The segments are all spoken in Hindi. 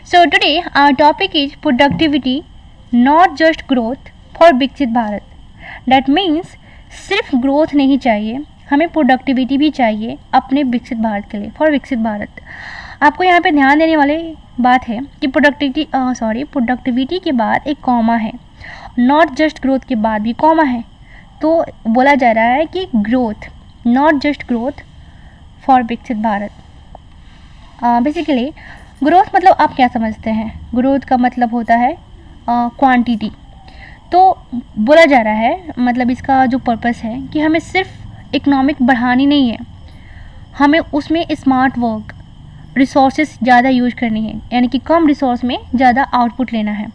So today our topic is productivity, not just growth for विकसित भारत. That means सिर्फ ग्रोथ नहीं चाहिए, हमें प्रोडक्टिविटी भी चाहिए अपने विकसित भारत के लिए, फॉर विकसित भारत. आपको यहाँ पे ध्यान देने वाली बात है कि प्रोडक्टिविटी के बाद एक कॉमा है, नॉट जस्ट ग्रोथ के बाद भी कॉमा है. तो बोला जा रहा है कि growth, not just growth for Viksit Bharat. Basically growth मतलब आप क्या समझते हैं? ग्रोथ का मतलब होता है क्वांटिटी. तो बोला जा रहा है, मतलब इसका जो पर्पस है कि हमें सिर्फ इकोनॉमिक बढ़ानी नहीं है, हमें उसमें स्मार्ट वर्क, रिसोर्सेज ज़्यादा यूज करनी है, यानी कि कम रिसोर्स में ज़्यादा आउटपुट लेना है,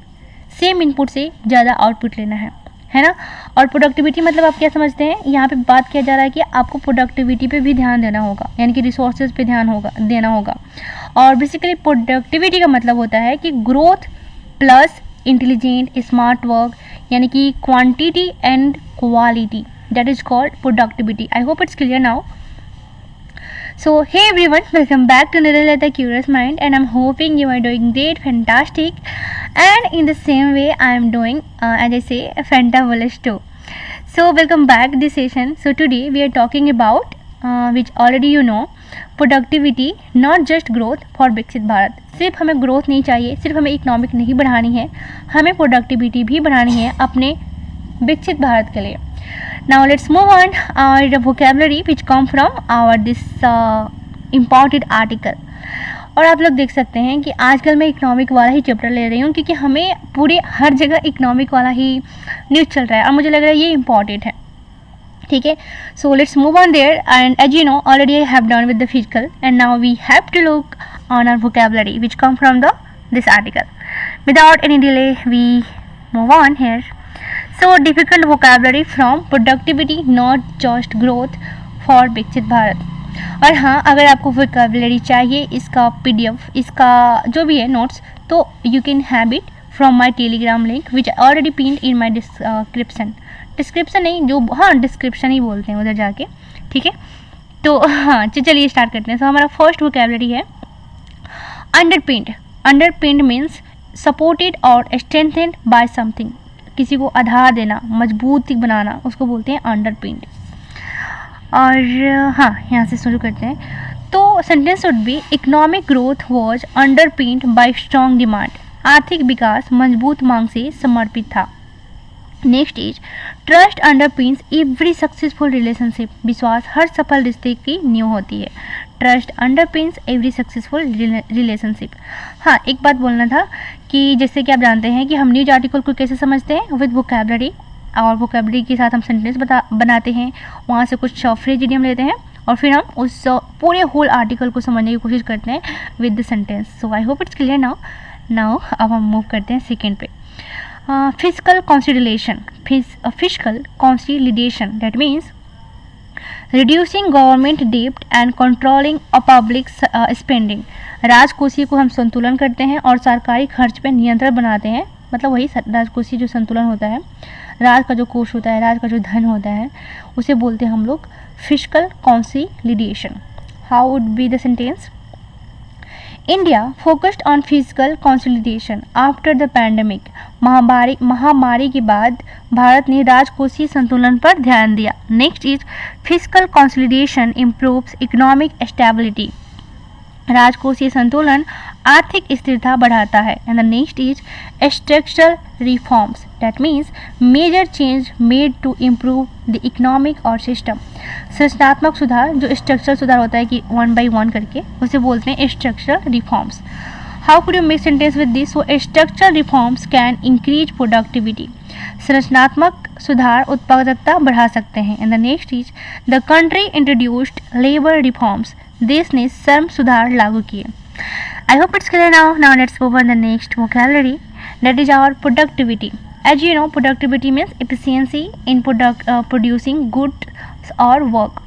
सेम इनपुट से ज़्यादा आउटपुट लेना है ना. और प्रोडक्टिविटी मतलब आप क्या समझते हैं? यहाँ पे बात किया जा रहा है कि आपको प्रोडक्टिविटी पे भी ध्यान देना होगा, यानी कि रिसोर्सेज पे ध्यान देना होगा. और बेसिकली प्रोडक्टिविटी का मतलब होता है कि growth plus intelligent smart work, यानी कि quantity and quality, that is called productivity. I hope it's clear now. So hey everyone, welcome back to Nirala the Curious Mind, and I'm hoping you are doing great, fantastic, and in the same way I am doing as I say fantabulous too. So welcome back this session. So today we are talking about which already you know, productivity not just growth for विकसित भारत. सिर्फ हमें ग्रोथ नहीं चाहिए, सिर्फ हमें इकोनॉमिक नहीं बढ़ानी है, हमें प्रोडक्टिविटी भी बढ़ानी है अपने विकसित भारत के लिए. Now let's move on our vocabulary which come from our this imported article. और आप लोग देख सकते हैं कि आजकल मैं इकोनॉमिक वाला ही चैप्टर ले रही हूँ, क्योंकि हमें पूरे हर जगह इकोनॉमिक वाला ही न्यूज़ चल रहा है और मुझे लग रहा है ये इम्पॉर्टेंट है. ठीक है, so let's move on there. And as you know already I have done with the physical, and now we have to look on our vocabulary which come from this article. Without any delay we move on here. So difficult vocabulary from productivity not just growth for विकसित भारत. और हाँ, अगर आपको vocabulary चाहिए, इसका PDF, इसका जो भी है नोट्स, तो you can have it from my telegram link which I already pinned in my description नहीं, जो हाँ डिस्क्रिप्शन ही बोलते हैं उधर जाके. ठीक है, तो हाँ चलिए स्टार्ट करते हैं. तो हमारा फर्स्ट vocabulary है underpinned. Underpinned means supported और strengthened by something. किसी को आधार देना, मजबूत बनाना, उसको बोलते हैं अंडरपिन्ड. और हाँ, यहाँ से शुरू करते हैं. तो sentence would be economic growth was underpinned by strong demand. आर्थिक विकास मजबूत मांग से समर्पित था. Next is trust underpins every successful relationship. विश्वास हर सफल रिश्ते की नींव होती है. Trust underpins every successful relationship. हाँ, एक बात बोलना था कि जैसे कि आप जानते हैं कि हम न्यूज आर्टिकल को कैसे समझते हैं, विद वोकैबुलरी, और वोकैबुलरी के साथ हम सेंटेंस बनाते हैं, वहाँ से कुछ फ्रेज इडियम लेते हैं और फिर हम उस पूरे होल आर्टिकल को समझने की कोशिश करते हैं with the sentence. So I hope it's clear now. अब हम मूव करते हैं सेकेंड पे. Fiscal consolidation. Fiscal consolidation that means reducing government डेब्ट एंड कंट्रोलिंग पब्लिक स्पेंडिंग. राजकोषीय को हम संतुलन करते हैं और सरकारी खर्च पे नियंत्रण बनाते हैं. मतलब वही राजकोषीय जो संतुलन होता है, राज का जो कोष होता है, राज का जो धन होता है, उसे बोलते हैं हम लोग fiscal consolidation. How would be the sentence? India focused on physical consolidation after the pandemic. महामारी के बाद भारत ने राजकोषीय संतुलन पर ध्यान दिया. Next is physical consolidation improves economic stability. राजकोषीय संतुलन आर्थिक स्थिरता बढ़ाता है. And the next is structural reforms. That means major change made to improve the economic और सिस्टम. संरचनात्मक सुधार, जो स्ट्रक्चरल सुधार होता है कि 1 by 1 करके, उसे बोलते हैं structural reforms. How could you make sentence with this? So structural reforms can increase productivity. संरचनात्मक सुधार उत्पादकता बढ़ा सकते हैं. And the next is the country introduced labour reforms. देश ने श्रम सुधार लागू किए. I hope it's clear now. Now let's move on the next vocabulary, that is our productivity. As you know, productivity means efficiency in producing goods or work.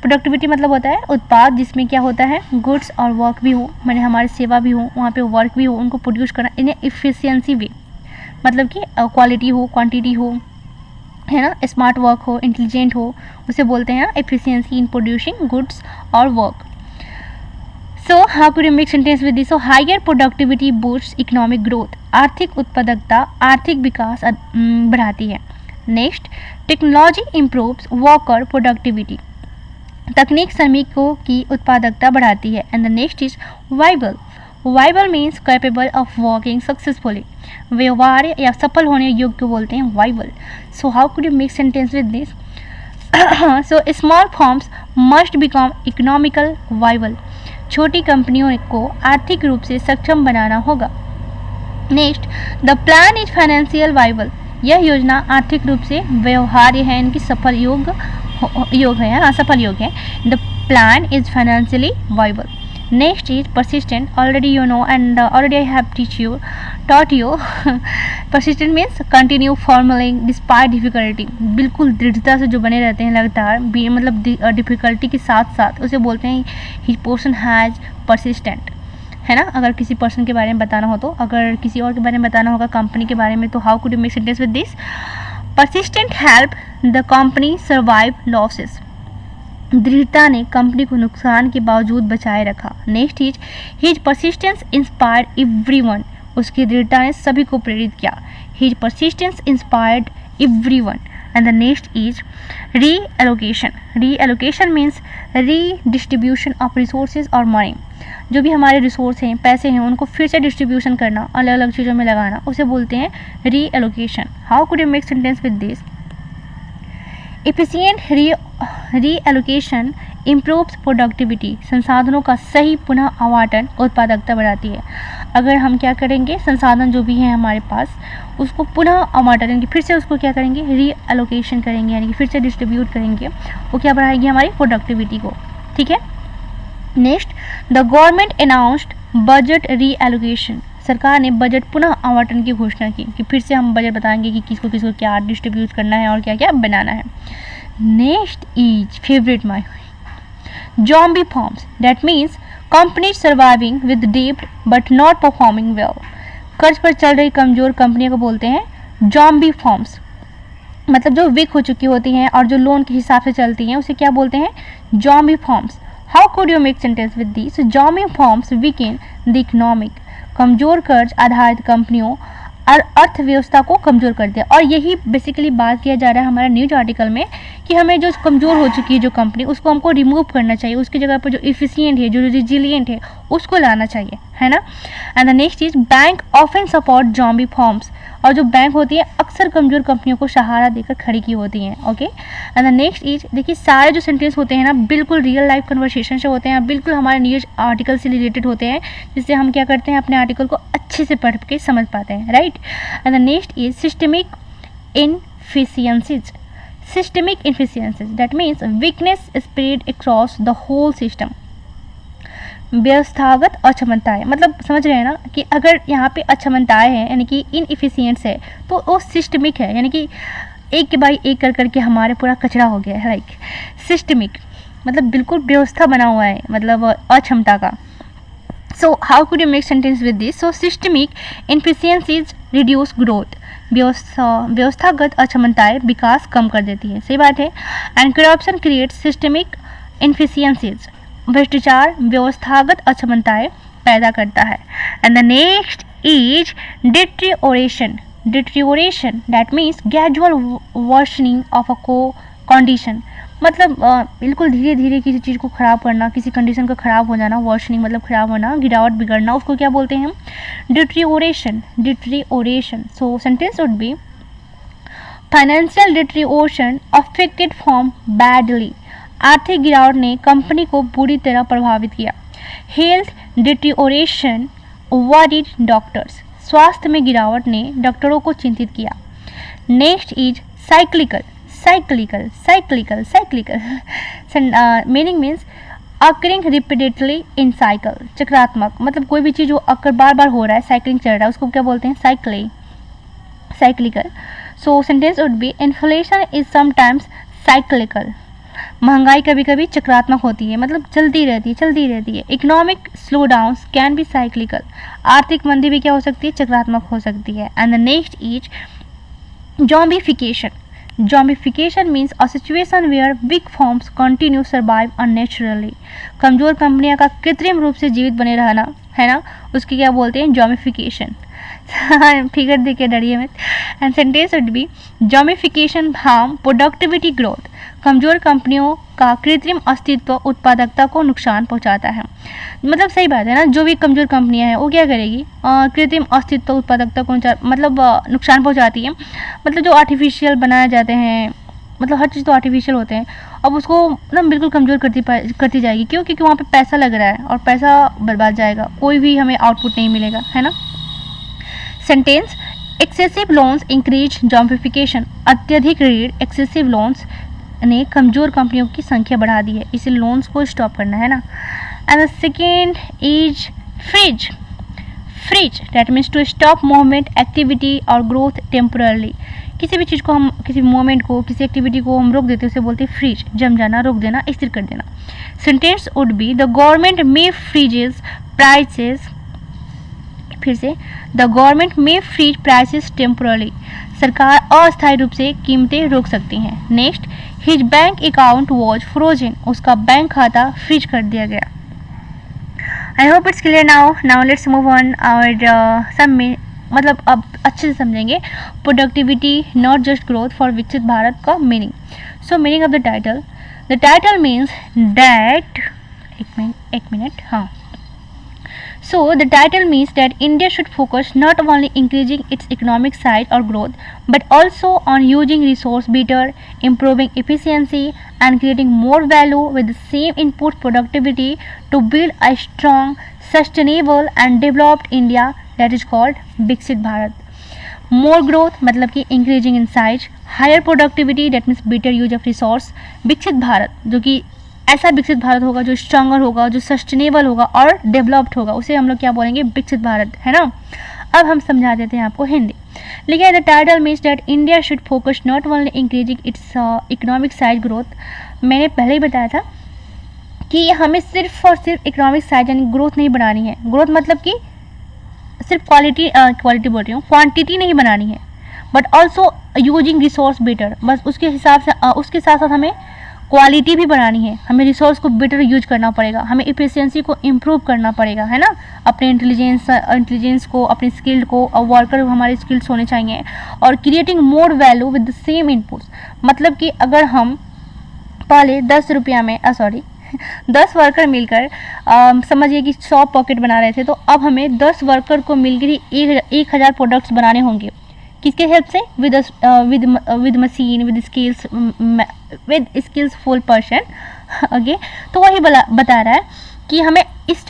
Productivity मतलब होता है उत्पाद जिसमें क्या होता है, गुड्स और वर्क भी हो, मैंने हमारी सेवा भी हो, वहाँ पे वर्क भी हो, उनको प्रोड्यूस करना इन एफिशिएंसी वे. मतलब कि क्वालिटी हो, क्वांटिटी हो, है ना, स्मार्ट वर्क हो, इंटेलिजेंट हो, उसे बोलते हैं एफिशिएंसी इन प्रोड्यूसिंग गुड्स और work. So how could you make sentence with this? So higher productivity boosts economic growth, आर्थिक उत्पादकता आर्थिक विकास बढ़ाती है। Next, technology improves worker productivity, तकनीक श्रमिकों की उत्पादकता बढ़ाती है। And the next is viable, viable means capable of working successfully, व्यवहार्य या सफल होने योग्य को बोलते हैं viable. So how could you make sentence with this? So small firms must become economical viable, छोटी कंपनियों को आर्थिक रूप से सक्षम बनाना होगा। Next, the plan is financial viable, यह योजना आर्थिक रूप से व्यवहार्य है, इनकी सफल योग है, सफल योग है। The plan is financially viable. Next is persistent, already you know and already I have taught you persistent means continue formulating despite difficulty, बिल्कुल दृढ़ता से जो बने रहते हैं लगातार, मतलब डिफिकल्टी के साथ साथ, उसे बोलते हैं ही पर्सन हैज परसिस्टेंट, है ना। अगर किसी पर्सन के बारे में बताना हो तो, अगर किसी और के बारे में बताना होगा कंपनी के बारे में, तो how could you make sentence with this? Persistent help the company survive losses, दृढ़ता ने कंपनी को नुकसान के बावजूद बचाए रखा। Next is his persistence inspired everyone, उसकी दृढ़ता ने सभी को प्रेरित किया। His persistence inspired everyone. And the next is reallocation, reallocation means redistribution of resources और मनी, जो भी हमारे रिसोर्स हैं, पैसे हैं, उनको फिर से डिस्ट्रीब्यूशन करना, अलग अलग चीज़ों में लगाना, उसे बोलते हैं reallocation. How could you make sentence with this? Efficient reallocation improves productivity, संसाधनों का सही पुनः आवंटन उत्पादकता बढ़ाती है। अगर हम क्या करेंगे, संसाधन जो भी हैं हमारे पास, उसको पुनः आवंटन यानी कि फिर से उसको क्या करेंगे, रीएलोकेशन करेंगे, यानी कि फिर से डिस्ट्रीब्यूट करेंगे, वो क्या बढ़ाएगी हमारी प्रोडक्टिविटी को। ठीक है। Next, the government announced budget reallocation, सरकार ने बजट पुनः आवंटन की घोषणा की कि फिर से हम बजट बताएंगे कि किसको किसको क्या डिस्ट्रीब्यूट करना है और क्या क्या बनाना है। Next is favourite my, zombie firms, that means companies surviving with debt but not performing well, कर्ज पर चल रही कमजोर कंपनियों को बोलते हैं zombie firms, मतलब जो वीक हो चुकी होती हैं और जो लोन के हिसाब से चलती हैं उसे क्या बोलते हैं, zombie firms। How could you make sentence with this? zombie firms weaken the economic, कमजोर कर्ज आधारित कंपनियों और अर्थव्यवस्था को कमज़ोर कर दिया। और यही बेसिकली बात किया जा रहा है हमारा न्यूज आर्टिकल में कि हमें जो कमज़ोर हो चुकी है जो कंपनी, उसको हमको रिमूव करना चाहिए, उसकी जगह पर जो इफिशिएंट है, जो रिजिलियंट है, उसको लाना चाहिए, है ना। And the next is bank often support zombie forms, और जो बैंक होती है अक्सर कमज़ोर कंपनियों को सहारा देकर खड़ी की होती हैं। Okay. And the next is, देखिए सारे जो सेंटेंस होते हैं ना बिल्कुल रियल लाइफ कन्वर्सेशन से होते हैं, बिल्कुल हमारे न्यूज आर्टिकल से रिलेटेड होते हैं, जिससे हम क्या करते हैं अपने आर्टिकल को अच्छे से पढ़ के समझ पाते हैं, right. And the next is systemic inefficiencies, systemic inefficiencies, that means weakness spread across the whole system, व्यवस्थागत अक्षमताएं, मतलब समझ रहे हैं ना कि अगर यहाँ पे अक्षमताएं हैं यानी कि इनएफिशिएंट्स है तो वो सिस्टमिक है, यानी कि एक के बाई एक कर करके हमारे पूरा कचरा हो गया है, लाइक सिस्टमिक मतलब बिल्कुल व्यवस्था बना हुआ है, मतलब अक्षमता का। So how could you make sentence with this? So systemic inefficiencies reduce growth, व्यवस्थागत अक्षमताएं विकास कम कर देती है, सही बात है। And corruption create systemic inefficiencies, भ्रष्टाचार व्यवस्थागत अक्षमताएं पैदा करता है। And the next is deterioration, deterioration that means gradual worsening of a condition, मतलब बिल्कुल धीरे धीरे किसी चीज़ को ख़राब करना, किसी कंडीशन का ख़राब हो जाना, वर्सनिंग मतलब ख़राब होना, गिरावट बिगड़ना, उसको क्या बोलते हैं हम? Deterioration, deterioration. So sentence would be financial deterioration affected form badly, आर्थिक गिरावट ने कंपनी को बुरी तरह प्रभावित किया। हेल्थ डिटेरियोरेशन वरीड डॉक्टर्स, स्वास्थ्य में गिरावट ने डॉक्टरों को चिंतित किया। Next is cyclical, cyclical cyclical cyclical meaning means occurring repeatedly in cycle, चक्रात्मक मतलब कोई भी चीज़ जो अकर बार बार हो रहा है, साइक्लिंग चल रहा है, उसको क्या बोलते हैं? Cyclical. So sentence would B inflation is sometimes cyclical, महंगाई कभी कभी चक्रात्मक होती है, मतलब चलती रहती है चलती रहती है। Economic slow downs can be cyclical, आर्थिक मंदी भी क्या हो सकती है? चक्रात्मक हो सकती है। And the next is zombification, zombification means a situation where weak firms continue survive unnaturally. कमज़ोर कंपनियां का कृत्रिम रूप से जीवित बने रहना, है ना, उसकी क्या बोलते हैं, जॉम्बिफिकेशन। फिगर देख के डरिए मत। And sentence would be zombification harm productivity growth. कमज़ोर कंपनियों का कृत्रिम अस्तित्व उत्पादकता को नुकसान पहुंचाता है। मतलब सही बात है ना, जो भी कमज़ोर कंपनियां हैं वो क्या करेगी, कृत्रिम अस्तित्व उत्पादकता को नुकसान पहुंचाती है। मतलब जो आर्टिफिशियल बनाए जाते हैं, मतलब हर चीज़ तो आर्टिफिशियल होते हैं, अब उसको ना बिल्कुल कमज़ोर करती जाएगी। क्यों? क्योंकि वहाँ पे पैसा लग रहा है और पैसा बर्बाद जाएगा, कोई भी हमें आउटपुट नहीं मिलेगा, है ना। Sentence excessive loans increase zombification. अत्यधिक ऋण, एक्सेसिव लोन्स ने कमज़ोर कंपनियों की संख्या बढ़ा दी है, इसे लोन्स को स्टॉप करना है ना। And the second is freeze. Freeze that means to stop movement, activity और ग्रोथ टेम्पोरली। किसी भी चीज़ को हम, किसी मूवमेंट को, किसी एक्टिविटी को हम रोक देते हैं, उसे बोलते हैं फ्रीज, जम जाना, रोक देना, स्थिर कर देना। Sentence would be the government may freezes prices. फिर से, the government may freeze prices temporarily. सरकार अस्थायी रूप से कीमतें रोक सकती हैं। Next, his bank account was frozen. उसका बैंक खाता फ्रीज कर दिया गया। I hope it's clear now. Now let's move on और सब में मतलब अब अच्छे से समझेंगे productivity not just growth for Viksit Bharat का meaning. So meaning of the title means that, एक मिनट, हाँ। So the title means that India should focus not only increasing its economic size or growth, but also on using resource better, improving efficiency, and creating more value with the same input productivity to build a strong, sustainable and developed India that is called विकसित भारत। More growth मतलब कि increasing in size, higher productivity that means better use of resource। विकसित भारत जो कि ऐसा विकसित भारत होगा जो स्ट्रॉन्गर होगा, जो सस्टेनेबल होगा और डेवलप्ड होगा, उसे हम लोग क्या बोलेंगे, विकसित भारत, है ना। अब हम समझा देते हैं आपको हिंदी। लेकिन the title means that India should focus not only increasing its economic size growth. मैंने पहले ही बताया था कि हमें सिर्फ और सिर्फ इकोनॉमिक साइज यानी ग्रोथ नहीं बनानी है। ग्रोथ मतलब कि सिर्फ क्वालिटी बोल रही हूँ, क्वान्टिटी नहीं बनानी है, but also using resource better. बस उसके हिसाब से उसके साथ साथ हमें क्वालिटी भी बढ़ानी है। हमें रिसोर्स को बेटर यूज करना पड़ेगा, हमें एफिशिएंसी को इम्प्रूव करना पड़ेगा, है ना। अपने इंटेलिजेंस को, अपने स्किल को, और वर्कर हमारे स्किल्स होने चाहिए। और creating more value with the same inputs, मतलब कि अगर हम पहले 10 रुपया में 10 वर्कर मिलकर समझिए कि 100 पॉकेट बना रहे थे, तो अब हमें 10 वर्कर को मिलकर ही 1000 प्रोडक्ट्स बनाने होंगे। किसके हेल्प से? With machine, with skillsful person. Okay, तो वही बता रहा है कि हमें इस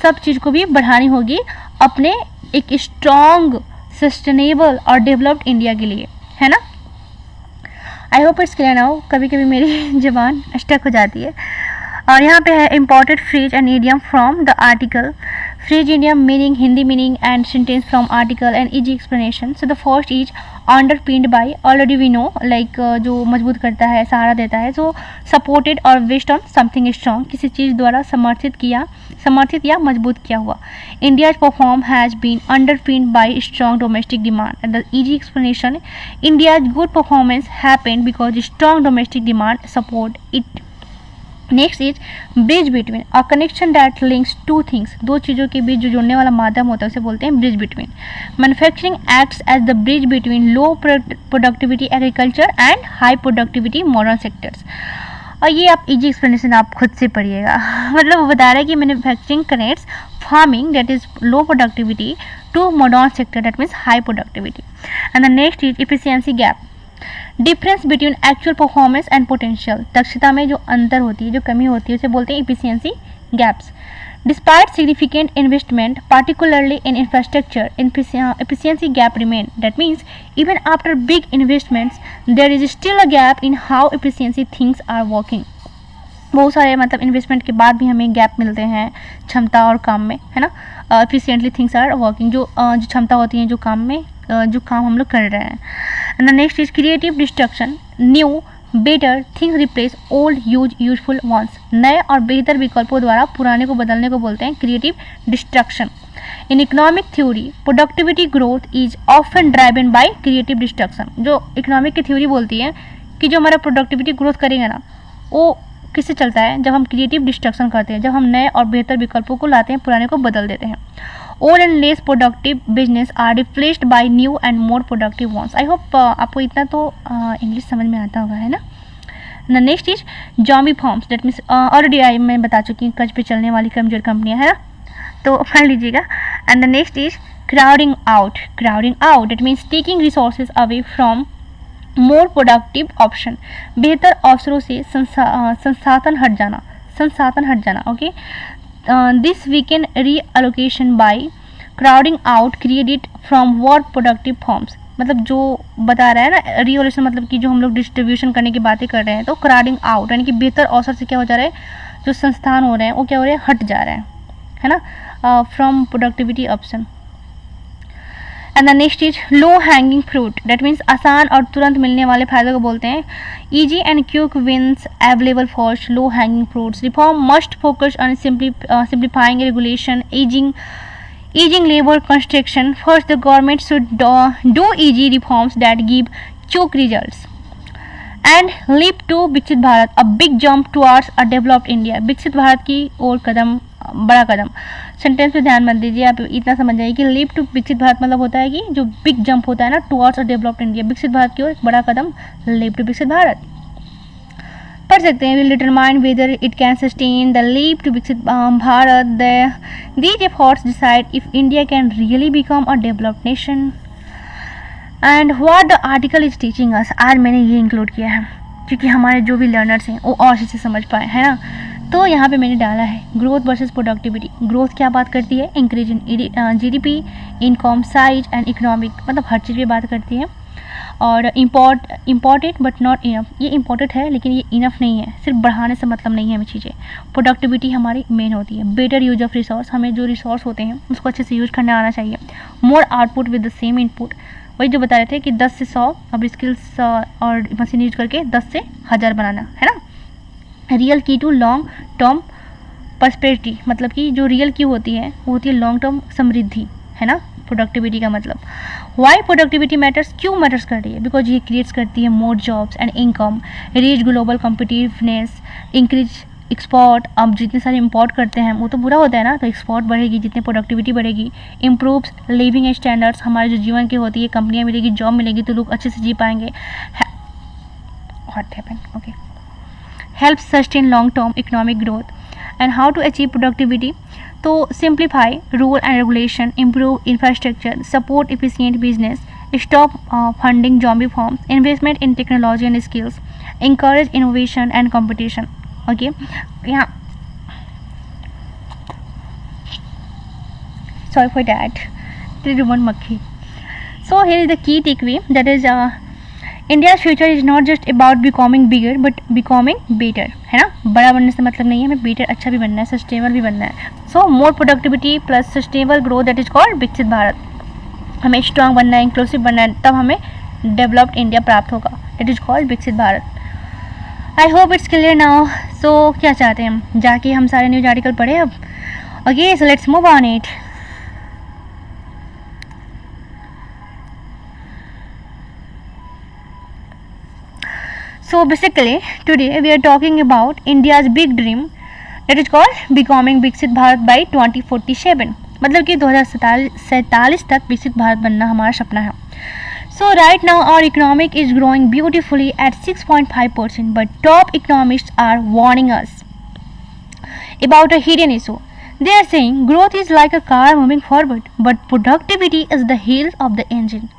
सब चीज़ को भी बढ़ानी होगी अपने एक स्ट्रॉन्ग, सस्टेनेबल और डेवलप्ड इंडिया के लिए, है ना। आई होप इट्स क्लियर नाउ। कभी कभी मेरी ज़बान स्टक हो जाती है। और यहाँ पे है imported phrase and idiom from the article. Phrase idiom meaning, Hindi meaning and sentence from article and easy explanation. So the first is underpinned by, already we know, like जो मजबूत करता है, सहारा देता है। So supported और based on something strong, किसी चीज़ द्वारा समर्थित या मजबूत किया हुआ। India's perform has been underpinned by strong domestic demand. And the easy explanation, India's good performance happened because strong domestic demand support it. Next is bridge between, a connection that links two things. दो चीज़ों के बीच जो जोड़ने वाला माध्यम होता है उसे बोलते हैं bridge between. Manufacturing acts as the bridge between low productivity agriculture and high productivity modern sectors. और ये आप इजी एक्सप्लेनेशन आप खुद से पढ़िएगा। मतलब वो बता रहा है कि manufacturing connects farming that is low productivity to modern sector that means high productivity. And the next is efficiency gap, difference between actual performance and potential. दक्षता में जो अंतर होती है, जो कमी होती है, उसे बोलते हैं efficiency gaps. Despite significant investment particularly in infrastructure, efficiency gap remain. That means even after big investments there is still a gap in how efficiency things are working. बहुत सारे मतलब इन्वेस्टमेंट के बाद भी हमें गैप मिलते हैं क्षमता और काम में, है ना। एफिशिएंटली थिंग्स आर वर्किंग, जो क्षमता होती है, जो काम हम लोग कर रहे हैं। And the next is creative destruction, new better things replace old useful ones. नए और बेहतर विकल्पों द्वारा पुराने को बदलने को बोलते हैं creative destruction. In economic theory productivity growth is often driven by creative destruction. जो इकोनॉमिक की थ्योरी बोलती है कि जो हमारा प्रोडक्टिविटी ग्रोथ करेगा ना, वो किससे चलता है? जब हम क्रिएटिव डिस्ट्रक्शन करते हैं, जब हम नए और बेहतर विकल्पों को लाते हैं, पुराने को बदल देते हैं। Old and less productive business are replaced by new and more productive ones. I hope आपको इतना तो इंग्लिश समझ में आता होगा, है ना। The next is zombie forms, that means already मैं बता चुकी हूँ, कर्ज पे चलने वाली कमजोर कंपनियाँ, है ना, तो पढ़ लीजिएगा। And the next is crowding out, that means taking resources away from more productive option, बेहतर अवसरों से संसाधन हट जाना, okay. This weakens reallocation by crowding out created from work productive firms, मतलब जो बता रहा है ना रीअलोकेशन, मतलब कि जो हम लोग डिस्ट्रीब्यूशन करने की बातें कर रहे हैं, तो क्राउडिंग आउट यानी कि बेहतर अवसर से क्या हो जा रहा है, जो संस्थान हो रहे हैं वो क्या हो रहे हैं, हट जा रहे हैं, है ना, from productivity option. And the next is low hanging fruit, that means आसान और तुरंत मिलने वाले फायदों को बोलते हैं। Easy and quick wins available for low hanging fruits, reform must focus on simplifying regulation, easing labor construction. First, the government should do easy reforms that give quick results and leap to विकसित Bharat, a big jump towards a developed India। विकसित भारत की ओर कदम, बड़ा कदम। सेंटेंस पे ध्यान मत दीजिए, आप इतना समझ जाइए कि लीप टू विकसित भारत मतलब होता है कि जो बिग जंप होता है ना टुवर्ड्स अ डेवलप्ड इंडिया, विकसित भारत की ओर एक बड़ा कदम, लीप टू विकसित भारत। पढ़ सकते हैं, will determine whether it can sustain the leap to विकसित Bharat, these efforts decide if India can really become a developed nation and what the article is teaching us. आज मैंने ये इंक्लूड किया है क्योंकि हमारे जो भी लर्नर्स हैं वो और अच्छे से समझ पाए, है ना। तो यहाँ पे मैंने डाला है ग्रोथ वर्सेस प्रोडक्टिविटी। ग्रोथ क्या बात करती है, increase in GDP, income size and economic, मतलब हर चीज़ पे बात करती है। और इम्पॉर्टेंट बट नॉट इनफ, ये इम्पॉर्टेंट है लेकिन ये इनफ नहीं है, सिर्फ बढ़ाने से मतलब नहीं है हमें चीज़ें। प्रोडक्टिविटी हमारी मेन होती है, बेटर यूज ऑफ रिसोर्स, हमें जो रिसोर्स होते हैं उसको अच्छे से यूज करना आना चाहिए। More output with the same input, वही जो बता रहे थे कि 10 से 100 अब स्किल्स और मशीन यूज करके 10 से 1000 बनाना, है ना। रियल की टू लॉन्ग टर्म पर्सपेक्टिव, मतलब कि जो रियल की होती है वो होती है लॉन्ग टर्म समृद्धि, है ना, प्रोडक्टिविटी का मतलब। वाई प्रोडक्टिविटी मैटर्स, क्यों मैटर्स कर रही है, बिकॉज ये क्रिएट्स करती है more jobs and income, reach global competitiveness, increase export. अब जितने सारे इंपोर्ट करते हैं वो तो बुरा होता है ना, तो एक्सपोर्ट बढ़ेगी, जितनी प्रोडक्टिविटी बढ़ेगी। इम्प्रूव्स लिविंग स्टैंडर्ड्स, हमारे जो जीवन की होती है, कंपनियाँ मिलेगी, जॉब मिलेगी तो लोग अच्छे से जी पाएंगे। What happened, okay. helps sustain long-term economic growth and how to achieve productivity, तो simplify rule and regulation, improve infrastructure, support efficient business, stop funding zombie firms, investment in technology and skills, encourage innovation and competition, okay। यहाँ sorry for that, did one makhi। So here is the key takeaway, that is India's future is not just about becoming bigger but becoming better, है ना। बड़ा बनने से मतलब नहीं है, हमें बेटर, अच्छा भी बनना है, सस्टेनेबल भी बनना है। So more productivity plus sustainable growth, that is called विकसित भारत। हमें स्ट्रांग बनना है, इंक्लूसिव बनना है, तब हमें डेवलप्ड इंडिया प्राप्त होगा, दैट इज कॉल्ड विकसित Bharat. I hope it's clear now. So क्या चाहते हैं हम, जाके हम सारे न्यूज आर्टिकल पढ़े अब, okay. So let's move on it. So basically today we are talking about India's big dream, that is called becoming विकसित भारत by 2047, मतलब कि 2047 तक विकसित भारत बनना हमारा सपना है। So right now our economic is growing beautifully at 6.5%, but top economists are warning us about a hidden issue. They are saying growth is like a car moving forward, but productivity is the heels of the engine,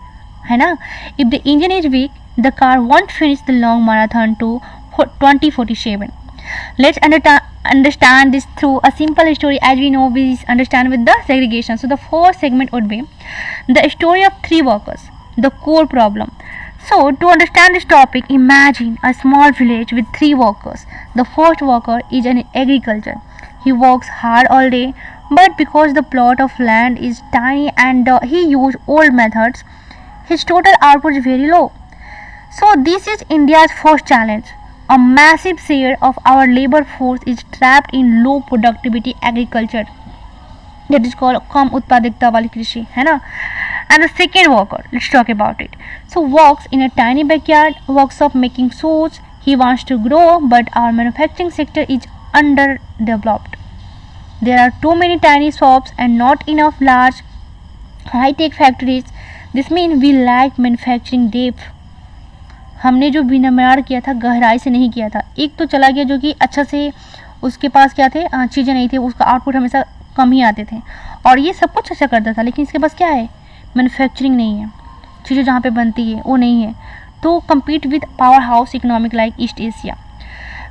है ना। If the engine is weak, the car won't finish the long marathon to 2047. Let's understand this through a simple story, as we know we understand with the segregation. So the first segment would be the story of 3 workers, the core problem. So to understand this topic, imagine a small village with 3 workers. The first worker is in agriculture. He works hard all day, but because the plot of land is tiny and he used old methods, his total output is very low. So this is India's first challenge. A massive share of our labor force is trapped in low productivity agriculture. That is called कम उत्पादकता वाली कृषि, है ना. And the second worker, let's talk about it. So works in a tiny backyard, works of making shoes. He wants to grow, but our manufacturing sector is underdeveloped. There are too many tiny shops and not enough large high-tech factories. This means we lack manufacturing depth. हमने जो निर्माण किया था गहराई से नहीं किया था. एक तो चला गया जो कि अच्छा से उसके पास क्या थे चीज़ें नहीं थी, उसका आउटपुट हमेशा कम ही आते थे और ये सब कुछ अच्छा करता था, लेकिन इसके पास क्या है, मैन्युफैक्चरिंग नहीं है, चीज़ें जहाँ पे बनती है वो नहीं है, तो compete with powerhouse economic like East Asia.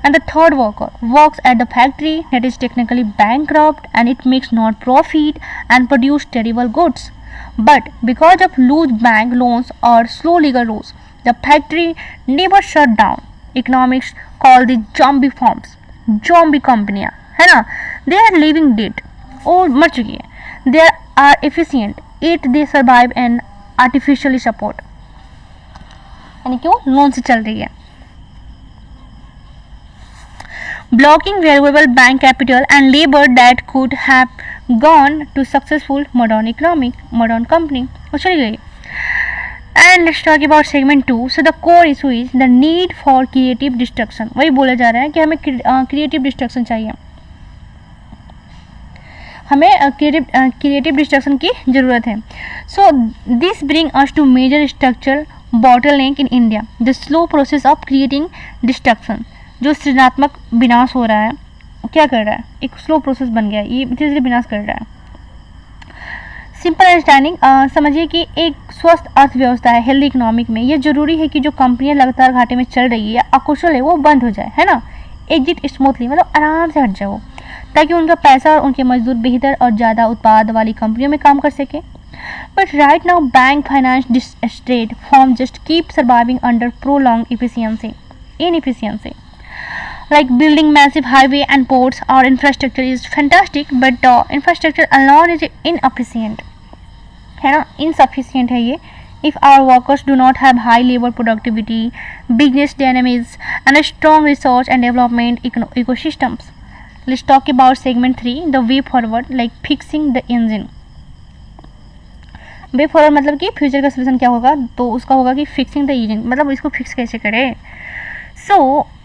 And the third worker works at the factory that is technically bankrupt and it makes not profit and produce terrible goods. But because of loose bank loans or slow legal rules, the factory never shut down. Economics call the zombie firms, zombie companiयाँ, है ना. They are living dead, और मर चुकी है. They are efficient, yet they survive and artificially support. यानी कि वो लोन से चल रही है. Blocking valuable bank capital and labor that could have gone to successful modern company. वो चली गई. And let's talk about segment 2. So the core issue is the need for creative destruction. वही बोला जा रहा है कि हमें creative destruction चाहिए, हमें creative destruction की ज़रूरत है. So this brings us to major structural bottleneck in India, the slow process of creating destruction. जो सृजनात्मक विनाश हो रहा है, क्या कर रहा है, एक स्लो प्रोसेस बन गया है, ये धीरे धीरे विनाश कर रहा है. सिंपल अंडरस्टैंडिंग समझिए कि एक स्वस्थ अर्थव्यवस्था है, हेल्दी इकोनॉमिक में ये जरूरी है कि जो कंपनियां लगातार घाटे में चल रही है या अकुशल है वो बंद हो जाए, है ना. एग्जिट स्मूथली, मतलब आराम से हट जाए वो, ताकि उनका पैसा और उनके मजदूर बेहतर और ज़्यादा उत्पाद वाली कंपनियों में काम कर सके. But right now bank finance distressed firm just keep surviving under prolong inefficiency. Like building massive highway and ports or infrastructure is fantastic, but infrastructure alone is inefficient, है ना, insufficient है ये. If our workers do not have high labor productivity, business dynamics and a strong research and development ecosystems. Let's talk about segment 3, the way forward, like fixing the engine. Way forward मतलब कि फ्यूचर का सोल्यूशन क्या होगा, तो उसका होगा कि फिक्सिंग द इंजन, मतलब इसको फिक्स कैसे करें. So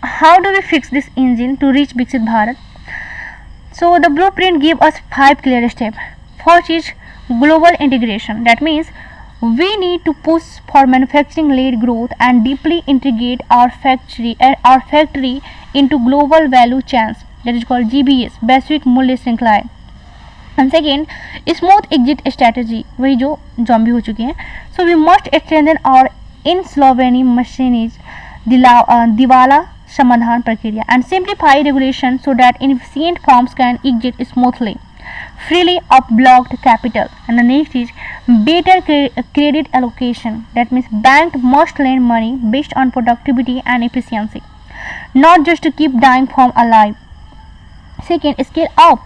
how do we fix this engine to reach विकसित Bharat. So the blueprint give us 5 clear steps. First is global integration. That means we need to push for manufacturing-led growth and deeply integrate our factory into global value chains. That is called GBS, वैश्विक मूल्य श्रृंखलाएं. And second smooth exit strategy, वही जो जॉम्बी हो चुके हैं. सो वी मस्ट स्ट्रेंथन और इंस्लॉवेनी मशीनीज दिवाला समाधान प्रक्रिया and simplify regulation so that inefficient firms can exit smoothly freely of blocked capital. And the next is better credit allocation. That means bank must lend money based on productivity and efficiency, not just to keep dying firm alive. Second, scale up.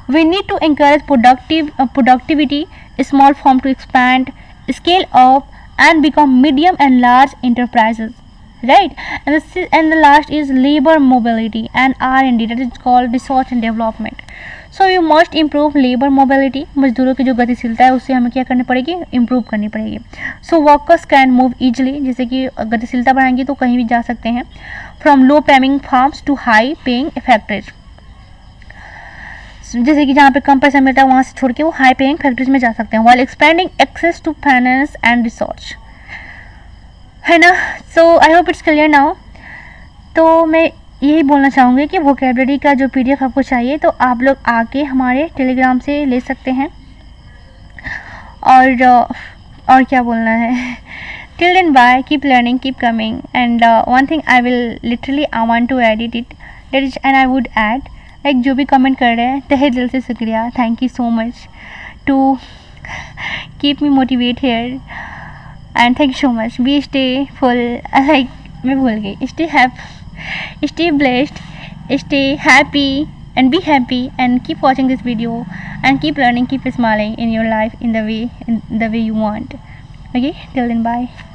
We need to encourage productivity, small firm to expand, scale up and become medium and large enterprises, right? And the last is labor mobility and R&D, that is called research and development. So you must improve labour mobility. मजदूरों की जो गतिशीलता है उससे हमें क्या करनी पड़ेगी, इम्प्रूव करनी पड़ेगी. सो वर्कर्स कैन मूव ईजिली, जैसे कि गतिशीलता बढ़ाएंगे तो कहीं भी जा सकते हैं, from low paying farms to high paying factories. जैसे कि जहाँ पे कम पैसा मिलता है वहाँ से छोड़ के वो हाई पेइंग फैक्ट्रीज में जा सकते हैं, while expanding access to finance and research, है ना. So I hope it's clear now. तो मैं यही बोलना चाहूँगी कि वोकैबुलरी का जो PDF आपको चाहिए तो आप लोग आके हमारे टेलीग्राम से ले सकते हैं. और क्या बोलना है, till then bye, keep learning, keep coming. And one thing I will literally I want to edit it, that is and I would add, like जो भी कमेंट कर रहे हैं तहे दिल से शुक्रिया, thank you so much to keep me motivate here and thank you so much. Be stay full, like मैं भूल गई, stay blessed, stay happy and be happy and keep watching this video and keep learning, keep smiling in your life in the way you want. Okay, till then, bye.